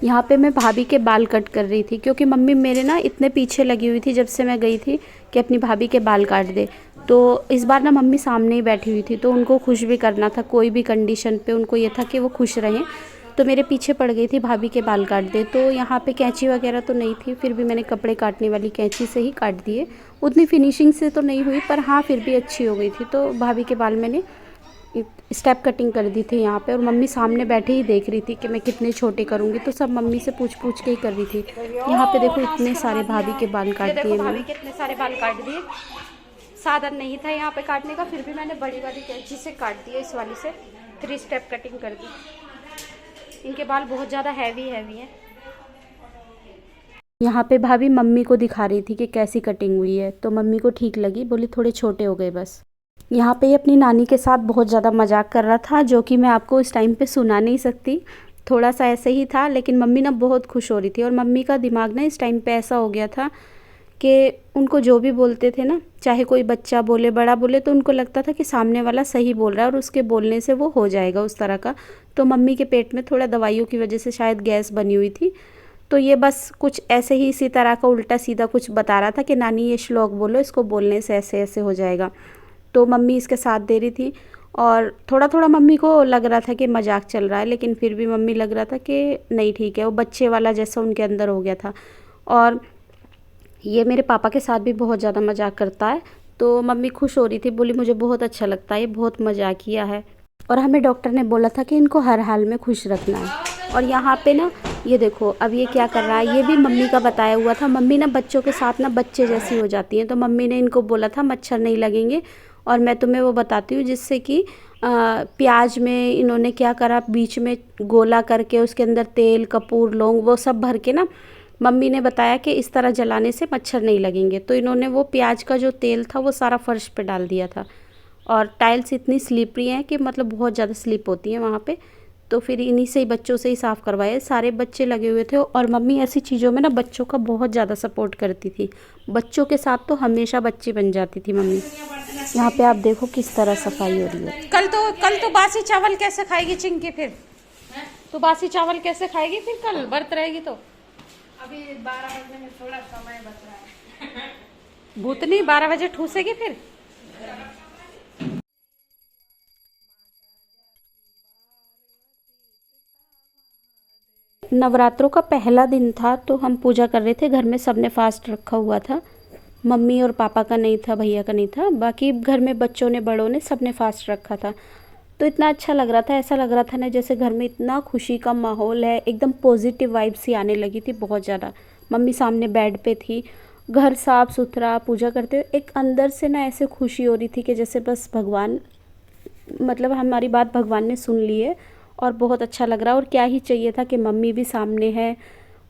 यहाँ पे मैं भाभी के बाल कट कर रही थी, क्योंकि मम्मी मेरे ना इतने पीछे लगी हुई थी जब से मैं गई थी कि अपनी भाभी के बाल काट दे। तो इस बार ना मम्मी सामने ही बैठी हुई थी, तो उनको खुश भी करना था, कोई भी कंडीशन पे उनको ये था कि वो खुश रहें। तो मेरे पीछे पड़ गई थी भाभी के बाल काट दे। तो यहाँ पे कैंची वगैरह तो नहीं थी, फिर भी मैंने कपड़े काटने वाली कैंची से ही काट दिए। उतनी फिनिशिंग से तो नहीं हुई, पर हाँ फिर भी अच्छी हो गई थी। तो भाभी के बाल मैंने स्टेप कटिंग कर दी थी यहाँ पे, और मम्मी सामने बैठे ही देख रही थी कि मैं कितने छोटे करूँगी। तो सब मम्मी से पूछ पूछ के ही कर रही थी। यहाँ पे देखो इतने सारे भाभी के बाल काट दिए मैंने। कितने सारे बाल काट दिए, साधन नहीं था यहाँ पे काटने का, फिर भी मैंने बड़ी वाली कैंची से काट दिया, इस वाली से 3 स्टेप कटिंग कर दी। इनके बाल बहुत ज़्यादा हैवी हैं। यहाँ पे भाभी मम्मी को दिखा रही थी कि कैसी कटिंग हुई है, तो मम्मी को ठीक लगी, बोली थोड़े छोटे हो गए बस। यहाँ पे अपनी नानी के साथ बहुत ज़्यादा मजाक कर रहा था, जो कि मैं आपको इस टाइम पे सुना नहीं सकती। थोड़ा सा ऐसे ही था, लेकिन मम्मी ना बहुत खुश हो रही थी। और मम्मी का दिमाग ना इस टाइम पे ऐसा हो गया था कि उनको जो भी बोलते थे ना, चाहे कोई बच्चा बोले बड़ा बोले, तो उनको लगता था कि सामने वाला सही बोल रहा है और उसके बोलने से वो हो जाएगा उस तरह का। तो मम्मी के पेट में थोड़ा दवाइयों की वजह से शायद गैस बनी हुई थी, तो ये बस कुछ ऐसे ही इसी तरह का उल्टा सीधा कुछ बता रहा था कि नानी ये श्लोक बोलो, इसको बोलने से ऐसे ऐसे हो जाएगा। तो मम्मी इसके साथ दे रही थी, और थोड़ा थोड़ा मम्मी को लग रहा था कि मजाक चल रहा है, लेकिन फिर भी मम्मी लग रहा था कि नहीं ठीक है, वो बच्चे वाला जैसा उनके अंदर हो गया था। और ये मेरे पापा के साथ भी बहुत ज़्यादा मजाक करता है। तो मम्मी खुश हो रही थी, बोली मुझे बहुत अच्छा लगता है, ये बहुत मजाकिया है, और हमें डॉक्टर ने बोला था कि इनको हर हाल में खुश रखना है। और यहाँ पे ना ये देखो अब ये क्या कर रहा है, ये भी मम्मी का बताया हुआ था। मम्मी ना बच्चों के साथ ना बच्चे जैसी हो जाती हैं, तो मम्मी ने इनको बोला था मच्छर नहीं लगेंगे। और मैं तुम्हें वो बताती हूँ, जिससे कि प्याज में इन्होंने क्या करा, बीच में गोला करके उसके अंदर तेल कपूर लौंग वो सब भर के ना, मम्मी ने बताया कि इस तरह जलाने से मच्छर नहीं लगेंगे। तो इन्होंने वो प्याज का जो तेल था वो सारा फर्श पे डाल दिया था, और टाइल्स इतनी स्लिपरी हैं कि मतलब बहुत ज़्यादा स्लिप होती हैं वहाँ पे। तो फिर इन्हीं से ही बच्चों से ही साफ़ करवाए, सारे बच्चे लगे हुए थे। और मम्मी ऐसी चीज़ों में ना बच्चों का बहुत ज़्यादा सपोर्ट करती थी, बच्चों के साथ तो हमेशा बच्ची बन जाती थी मम्मी। यहाँ पे आप देखो किस तरह सफाई हो रही है। कल तो बासी चावल कैसे खाएगी चिंकी? फिर तो बासी चावल कैसे खाएगी फिर? कल व्रत रहेगी तो अभी 12 बजने में थोड़ा समय बच रहा है। भूतनी 12 बजे ठूसेगी फिर। नवरात्रों का पहला दिन था, तो हम पूजा कर रहे थे घर में, सबने फास्ट रखा हुआ था। मम्मी और पापा का नहीं था, भैया का नहीं था, बाकी घर में बच्चों ने बड़ों ने सबने फास्ट रखा था। तो इतना अच्छा लग रहा था, ऐसा लग रहा था ना जैसे घर में इतना खुशी का माहौल है, एकदम पॉजिटिव वाइब्स सी आने लगी थी बहुत ज़्यादा। मम्मी सामने बेड पे थी, घर साफ सुथरा, पूजा करते हुए एक अंदर से ना ऐसे खुशी हो रही थी कि जैसे बस भगवान, मतलब हमारी बात भगवान ने सुन ली है, और बहुत अच्छा लग रहा है। और क्या ही चाहिए था कि मम्मी भी सामने है,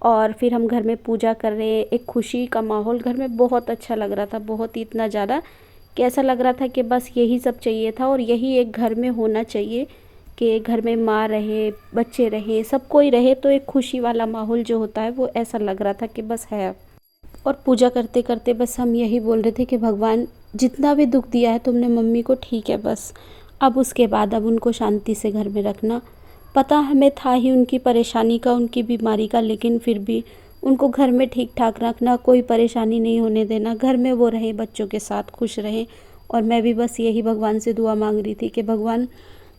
और फिर हम घर में पूजा कर रहे हैं, एक खुशी का माहौल घर में बहुत अच्छा लग रहा था, बहुत ही इतना ज़्यादा कि ऐसा लग रहा था कि बस यही सब चाहिए था, और यही एक घर में होना चाहिए कि घर में माँ रहे, बच्चे रहे, सब कोई रहे, तो एक खुशी वाला माहौल जो होता है वो ऐसा लग रहा था कि बस है। और पूजा करते करते बस हम यही बोल रहे थे कि भगवान जितना भी दुख दिया है तुमने मम्मी को, ठीक है बस, अब उसके बाद अब उनको शांति से घर में रखना। पता हमें था ही उनकी परेशानी का, उनकी बीमारी का, लेकिन फिर भी उनको घर में ठीक ठाक रखना, कोई परेशानी नहीं होने देना, घर में वो रहें, बच्चों के साथ खुश रहें। और मैं भी बस यही भगवान से दुआ मांग रही थी कि भगवान,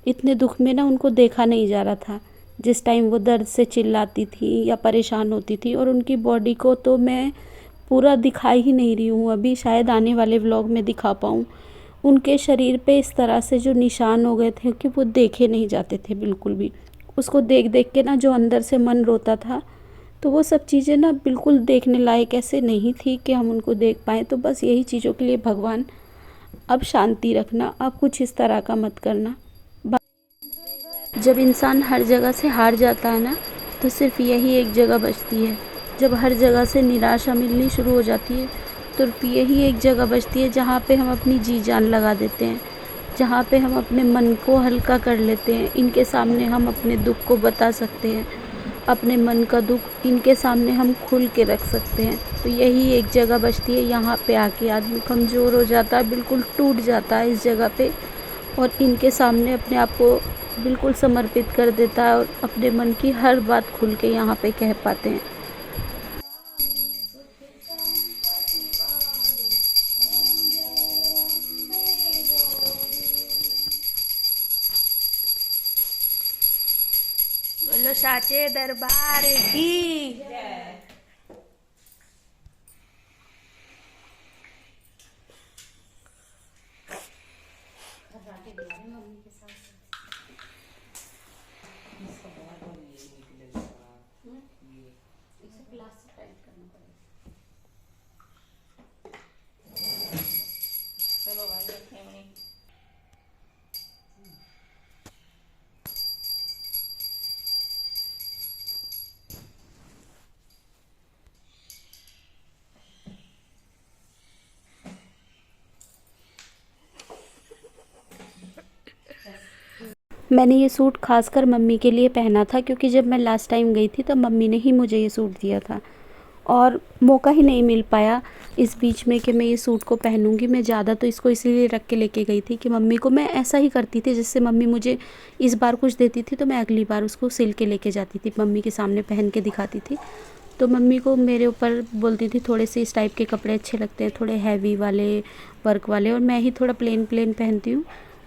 इतने दुख में ना उनको देखा नहीं जा रहा था, जिस टाइम वो दर्द से चिल्लाती थी या परेशान होती थी, और उनकी बॉडी को तो मैं पूरा दिखा ही नहीं रही हूँ अभी, शायद आने वाले व्लॉग में दिखा पाऊँ। उनके शरीर पे इस तरह से जो निशान हो गए थे कि वो देखे नहीं जाते थे बिल्कुल भी। उसको देख देख के ना जो अंदर से मन रोता था, तो वो सब चीज़ें ना बिल्कुल देखने लायक ऐसे नहीं थी कि हम उनको देख पाएँ। तो बस यही चीज़ों के लिए भगवान अब शांति रखना, अब कुछ इस तरह का मत करना। जब इंसान हर जगह से हार जाता है ना, तो सिर्फ यही एक जगह बचती है। जब हर जगह से निराशा मिलनी शुरू हो जाती है, तो यही एक जगह बचती है जहाँ पे हम अपनी जी जान लगा देते हैं, जहाँ पे हम अपने मन को हल्का कर लेते हैं। इनके सामने हम अपने दुख को बता सकते हैं, अपने मन का दुख इनके सामने हम खुल के रख सकते हैं। तो यही एक जगह बचती है, यहाँ पे आके आदमी कमज़ोर हो जाता है, बिल्कुल टूट जाता है इस जगह पे, और इनके सामने अपने आप को बिल्कुल समर्पित कर देता है और अपने मन की हर बात खुल के यहाँ पे कह पाते हैं। बोलो साचे दरबार की। मैंने ये सूट खासकर मम्मी के लिए पहना था, क्योंकि जब मैं लास्ट टाइम गई थी तब मम्मी ने ही मुझे ये सूट दिया था और मौका ही नहीं मिल पाया इस बीच में कि मैं ये सूट को पहनूंगी। मैं ज़्यादा तो इसको इसीलिए रख के लेके गई थी कि मम्मी को, मैं ऐसा ही करती थी, जिससे मम्मी मुझे इस बार कुछ देती थी तो मैं अगली बार उसको सिल के लेके जाती थी, मम्मी के सामने पहन के दिखाती थी। तो मम्मी को मेरे ऊपर बोलती थी थोड़े से इस टाइप के कपड़े अच्छे लगते हैं, थोड़े हैवी वाले, वर्क वाले, और मैं ही थोड़ा प्लेन प्लेन पहनती हूँ।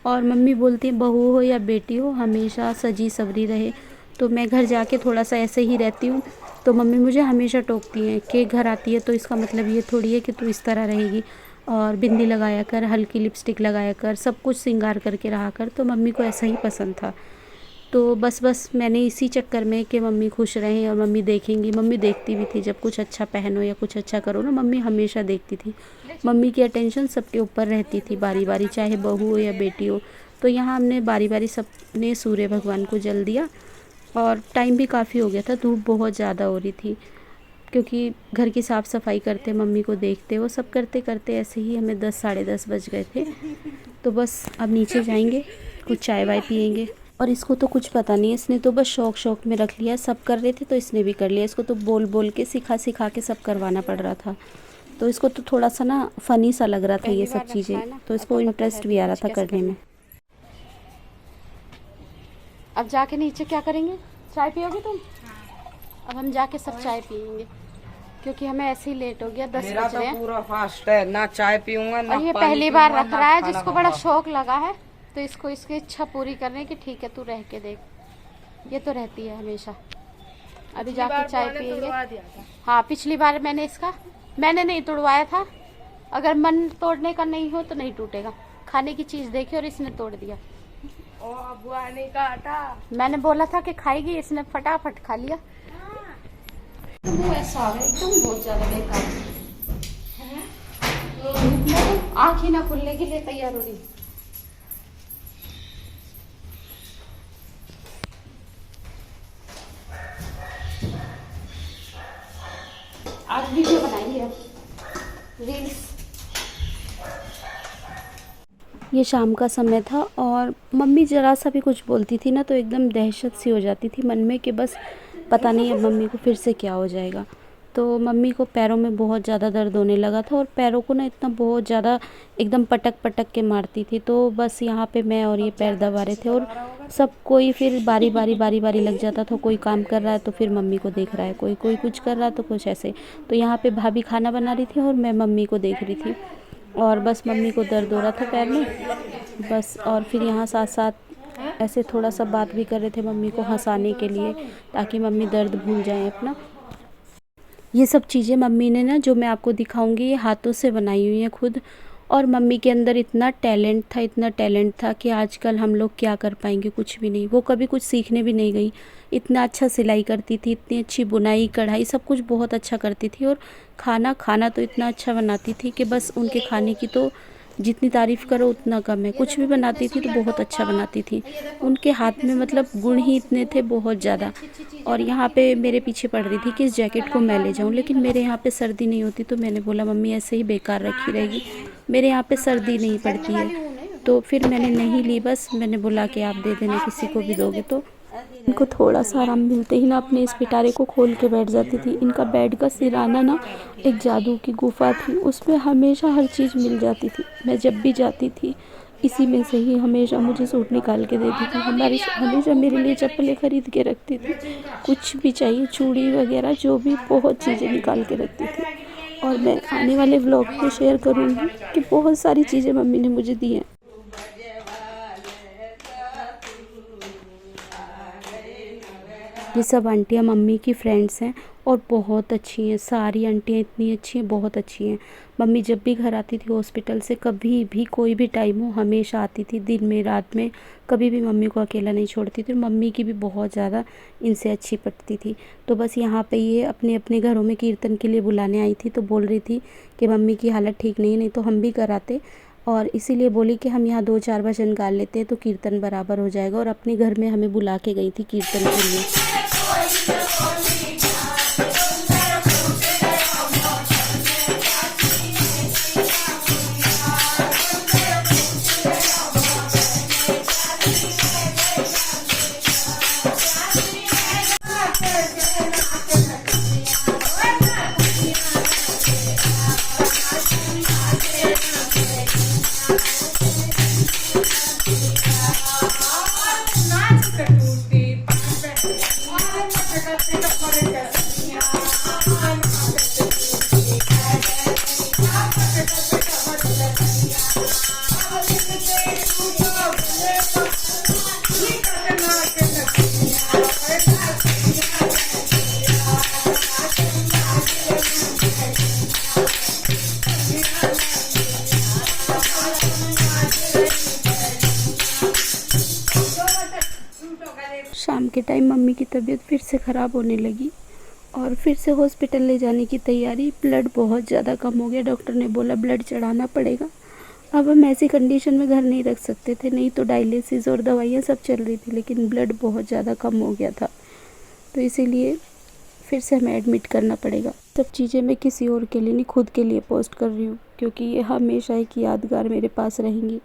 और मम्मी बोलती हैं बहू हो या बेटी हो हमेशा सजी सवरी रहे। तो मैं घर जाके थोड़ा सा ऐसे ही रहती हूँ, तो मम्मी मुझे हमेशा टोकती हैं कि घर आती है तो इसका मतलब ये थोड़ी है कि तू इस तरह रहेगी, और बिंदी लगाया कर, हल्की लिपस्टिक लगाया कर, सब कुछ श्रृंगार करके रहा कर। तो मम्मी को ऐसा ही पसंद था। तो बस मैंने इसी चक्कर में कि मम्मी खुश रहें और मम्मी देखेंगी, मम्मी देखती भी थी जब कुछ अच्छा पहनो या कुछ अच्छा करो ना, मम्मी हमेशा देखती थी। मम्मी की अटेंशन सबके ऊपर रहती थी बारी बारी, चाहे बहू हो या बेटी हो। तो यहाँ हमने बारी बारी सबने सूर्य भगवान को जल दिया और टाइम भी काफ़ी हो गया था, धूप बहुत ज़्यादा हो रही थी, क्योंकि घर की साफ़ सफाई करते, मम्मी को देखते, वो सब करते करते ऐसे ही हमें 10 साढ़े 10 बज गए थे। तो बस अब नीचे जाएंगे, कुछ चाय वाय पियेंगे। और इसको तो कुछ पता नहीं है, इसने तो बस शौक में रख लिया, सब कर रहे थे तो इसने भी कर लिया। इसको तो बोल बोल के सिखा के सब करवाना पड़ रहा था। तो इसको तो थोड़ा सा ना फ़नी सा लग रहा था ये सब चीज़ें, तो इसको इंटरेस्ट भी आ रहा था करने में। अब जाके नीचे क्या करेंगे? चाय पियोगे तुम? अब हम जाके सब चाय पियेंगे, क्योंकि हमें ऐसे ही लेट हो गया, 10 मेरा बज तो रहे हैं। पूरा फास्ट है, ना चाय पीऊंगा ना और ये पानी पहली बार पीऊंगा, रख ना रहा है, खाना जिसको बड़ा खाऊंगा। शौक लगा है, तो इसको इसकी इच्छा पूरी करने की, ठीक है तू रह के देख। ये तो रहती है हमेशा। अभी जाके चाय पियेंगे। हाँ, पिछली बार मैंने नहीं तोड़वाया था। अगर मन तोड़ने का नहीं हो तो नहीं टूटेगा। खाने की चीज देखी और इसने तोड़ दिया। ओ अगुवानी का आटा। मैंने बोला था कि खाएगी, इसने फटाफट खा लिया। ऐसा आ गया एकदम बहुत ज्यादा बेकार, आँख ही ना खुलने के लिए तैयार हो रही। आज वीडियो बनाएंगे, रील्स। ये शाम का समय था और मम्मी ज़रा सा भी कुछ बोलती थी ना तो एकदम दहशत सी हो जाती थी मन में कि बस पता नहीं अब मम्मी को फिर से क्या हो जाएगा। तो मम्मी को पैरों में बहुत ज़्यादा दर्द होने लगा था और पैरों को ना इतना बहुत ज़्यादा एकदम पटक के मारती थी। तो बस यहाँ पे मैं और ये पैर दबा रहे थे और सब कोई फिर बारी बारी लग जाता था। कोई काम कर रहा है तो फिर मम्मी को देख रहा है, कोई कुछ कर रहा है तो कुछ ऐसे। तो यहाँ पे भाभी खाना बना रही थी और मैं मम्मी को देख रही थी और बस मम्मी को दर्द हो रहा था पैर में बस। और फिर यहाँ साथ साथ ऐसे थोड़ा सा बात भी कर रहे थे मम्मी को हंसाने के लिए, ताकि मम्मी दर्द भूल जाएं अपना। ये सब चीज़ें मम्मी ने ना, जो मैं आपको दिखाऊंगी, ये हाथों से बनाई हुई हैं खुद। और मम्मी के अंदर इतना टैलेंट था कि आजकल हम लोग क्या कर पाएंगे, कुछ भी नहीं। वो कभी कुछ सीखने भी नहीं गई। इतना अच्छा सिलाई करती थी, इतनी अच्छी बुनाई कढ़ाई सब कुछ बहुत अच्छा करती थी। और खाना तो इतना अच्छा बनाती थी कि बस उनके खाने की तो जितनी तारीफ़ करो उतना कम है। कुछ भी बनाती थी तो बहुत अच्छा बनाती थी। उनके हाथ में मतलब गुण ही इतने थे बहुत ज़्यादा। और यहाँ पे मेरे पीछे पड़ रही थी कि इस जैकेट को मैं ले जाऊँ, लेकिन मेरे यहाँ पे सर्दी नहीं होती। तो मैंने बोला मम्मी ऐसे ही बेकार रखी रहेगी, मेरे यहाँ पे सर्दी नहीं पड़ती है। तो फिर मैंने नहीं ली, बस मैंने बोला कि आप दे देना, किसी को भी दोगे तो। इनको थोड़ा सा आराम मिलते ही ना अपने इस पिटारे को खोल के बैठ जाती थी। इनका बेड का सिराना ना एक जादू की गुफा थी, उसमें हमेशा हर चीज़ मिल जाती थी। मैं जब भी जाती थी इसी में से ही हमेशा मुझे सूट निकाल के देती थी। हमेशा मेरे लिए चप्पलें खरीद के रखती थी, कुछ भी चाहिए, चूड़ी वगैरह जो भी, बहुत चीज़ें निकाल के रखती थी। और मैं आने वाले व्लॉग में शेयर करूँगी कि बहुत सारी चीज़ें मम्मी ने मुझे दी हैं। ये सब आंटियाँ मम्मी की फ्रेंड्स हैं और बहुत अच्छी हैं, सारी आंटियाँ इतनी अच्छी हैं, बहुत अच्छी हैं। मम्मी जब भी घर आती थी हॉस्पिटल से, कभी भी कोई भी टाइम हो, हमेशा आती थी, दिन में रात में, कभी भी मम्मी को अकेला नहीं छोड़ती थी। और मम्मी की भी बहुत ज़्यादा इनसे अच्छी पटती थी। तो बस यहाँ पे ये अपने अपने घरों में कीर्तन के लिए बुलाने आई थी, तो बोल रही थी कि मम्मी की हालत ठीक नहीं है, नहीं तो हम भी कराते, और इसीलिए बोली कि हम यहाँ 2-4 भजन गा लेते हैं तो कीर्तन बराबर हो जाएगा। और अपने घर में हमें बुला के गई थी कीर्तन के लिए। शाम के टाइम मम्मी की तबीयत फिर से ख़राब होने लगी और फिर से हॉस्पिटल ले जाने की तैयारी। ब्लड बहुत ज़्यादा कम हो गया, डॉक्टर ने बोला ब्लड चढ़ाना पड़ेगा। अब हम ऐसी कंडीशन में घर नहीं रख सकते थे, नहीं तो डायलिसिस और दवाइयाँ सब चल रही थी, लेकिन ब्लड बहुत ज़्यादा कम हो गया था, तो इसीलिए फिर से हमें एडमिट करना पड़ेगा। सब चीज़ें मैं किसी और के लिए नहीं, खुद के लिए पोस्ट कर रही हूँ, क्योंकि ये हमेशा एक यादगार मेरे पास रहेंगी।